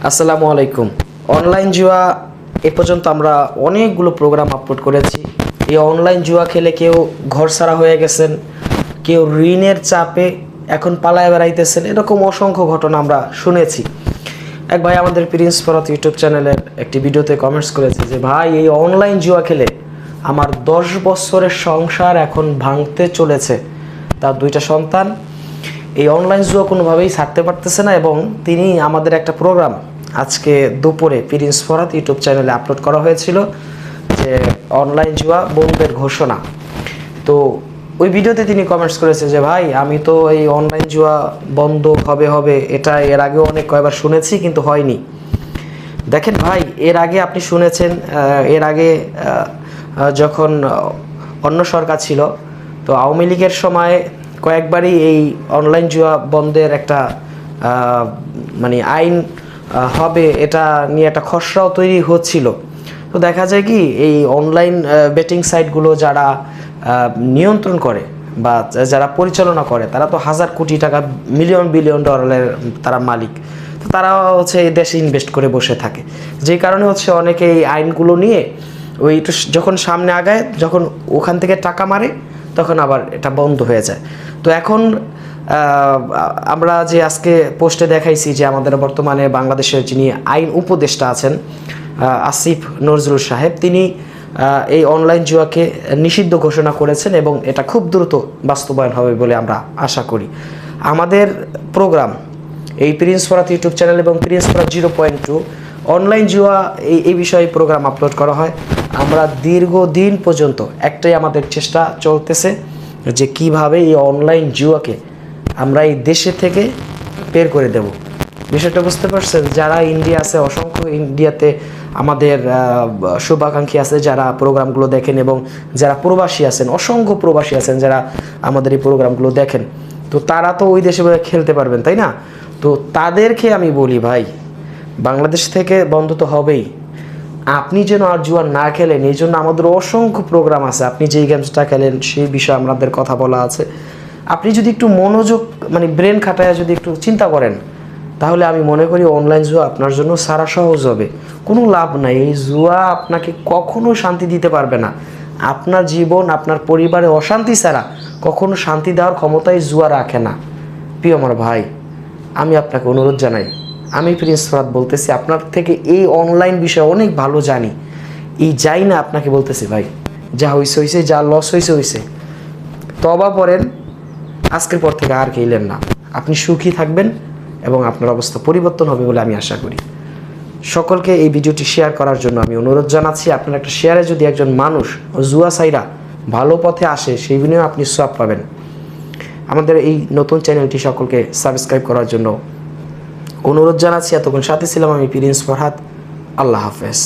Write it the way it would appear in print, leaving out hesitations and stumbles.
আসসালামু আলাইকুম। অনলাইন জুয়া এ পর্যন্ত আমরা অনেকগুলো প্রোগ্রাম আপলোড করেছি। এই অনলাইন জুয়া খেলে কেউ ঘরছাড়া হয়ে গেছেন, কেউ ঋণের চাপে এখন পালায় বেড়াইতেছেন, এরকম অসংখ্য ঘটনা আমরা শুনেছি। এক ভাই আমাদের প্রিন্স ফরাত ইউটিউব চ্যানেলের একটি ভিডিওতে কমেন্টস করেছে যে ভাই, এই অনলাইন জুয়া খেলে আমার 10 বছরের সংসার এখন ভাঙতে চলেছে। তার 2টা সন্তান এই অনলাইন জুয়া কোনোভাবেই ছাড়তে পারতেছে না, এবং তিনি আমাদের একটা প্রোগ্রাম আজকে দুপুরে প্রিন্স ফরাত ইউটিউব চ্যানেলে আপলোড করা হয়েছিল যে অনলাইন জুয়া বন্ধের ঘোষণা। তো ওই ভিডিওতে তিনি কমেন্টস করেছে যে ভাই, আমি তো এই অনলাইন জুয়া বন্ধ হবে এটা এর আগেও অনেক কয়েকবার শুনেছি, কিন্তু হয়নি। দেখেন ভাই, এর আগে আপনি শুনেছেন, এর আগে যখন অন্য সরকার ছিল, তো আওয়ামী লীগের সময় কয়েকবারই এই অনলাইন জুয়া বন্ধের একটা মানে আইন হবে এটা নিয়ে একটা খসড়াও তৈরি হচ্ছিল। তো দেখা যায় কি, এই অনলাইন বেটিং সাইটগুলো যারা নিয়ন্ত্রণ করে বা যারা পরিচালনা করে, তারা তো হাজার কোটি টাকা, মিলিয়ন বিলিয়ন ডলারের তারা মালিক। তো তারা হচ্ছে এই দেশে ইনভেস্ট করে বসে থাকে, যে কারণে হচ্ছে অনেকে এই আইনগুলো নিয়ে ওই যখন সামনে আগায়, যখন ওখান থেকে টাকা মারে, তখন আবার এটা বন্ধ হয়ে যায়। তো এখন আমরা যে আজকে পোস্টে দেখাইছি যে আমাদের বর্তমানে বাংলাদেশের যিনি আইন উপদেষ্টা আছেন আসিফ নজরুল সাহেব, তিনি এই অনলাইন জুয়াকে নিষিদ্ধ ঘোষণা করেছেন, এবং এটা খুব দ্রুত বাস্তবায়ন হবে বলে আমরা আশা করি। আমাদের প্রোগ্রাম এই প্রিন্স ফরাত ইউটিউব চ্যানেল এবং প্রিন্স ফরাত 0.2 অনলাইন জুয়া এই বিষয়ে প্রোগ্রাম আপলোড করা হয়। আমরা দীর্ঘদিন পর্যন্ত একটাই আমাদের চেষ্টা চলতেছে যে কিভাবে এই অনলাইন জুয়াকে আমরা এই দেশে থেকে বের করে দেব। বিষয়টা বুঝতে পারছেন? যারা ইন্ডিয়া আছে, অসংখ্য ইন্ডিয়াতে আমাদের শুভাকাঙ্ক্ষী আছে যারা প্রোগ্রামগুলো দেখেন, এবং যারা প্রবাসী আছেন, অসংখ্য প্রবাসী আছেন যারা আমাদের এই প্রোগ্রামগুলো দেখেন। তো তারা তো ওই দেশে খেলতে পারবেন, তাই না? তো তাদেরকে আমি বলি, ভাই, বাংলাদেশ থেকে বন্ধ তো হবেই, আপনি যেন আর জুয়া না খেলেন এই জন্য আমাদের অসংখ্য প্রোগ্রাম আছে। আপনি যেই গেমসটা খেলেন সেই বিষয়ে আমাদের কথা বলা আছে। আপনি যদি একটু মনোযোগ, মানে ব্রেন খাটায় যদি একটু চিন্তা করেন, তাহলে আমি মনে করি অনলাইন জুয়া আপনার জন্য সারা সহজ হবে। কোনো লাভ নাই, এই জুয়া আপনাকে কখনো শান্তি দিতে পারবে না। আপনার জীবন, আপনার পরিবারে অশান্তি ছাড়া কখনো শান্তি দেওয়ার ক্ষমতাই জুয়া রাখে না। প্রিয় আমার ভাই, আমি আপনাকে অনুরোধ জানাই, আমি প্রিন্স ফরাত বলতেছি, আপনার থেকে এই অনলাইন বিষয়ে অনেক ভালো জানি। এই যাই না আপনাকে বলতেছি ভাই, যা হয়েছে হয়েছে, যা লস হয়েছে হয়েছে, তবা পড়েন, আজকের পর থেকে আর খেলেন না। আপনি সুখী থাকবেন এবং আপনার অবস্থা পরিবর্তন হবে বলে আমি আশা করি। সকলকে এই ভিডিওটি শেয়ার করার জন্য আমি অনুরোধ জানাচ্ছি। আপনার একটা শেয়ারে যদি একজন মানুষ জুয়া সাইরা ভালো পথে আসে, সেই বিনিময়ে আপনি সওয়াব পাবেন। আমাদের এই নতুন চ্যানেলটি সকলকে সাবস্ক্রাইব করার জন্য অনুরোধ জানাচ্ছি। এতক্ষণ সাথে ছিলাম আমি প্রিন্স ফরহাদ। আল্লাহ হাফেজ।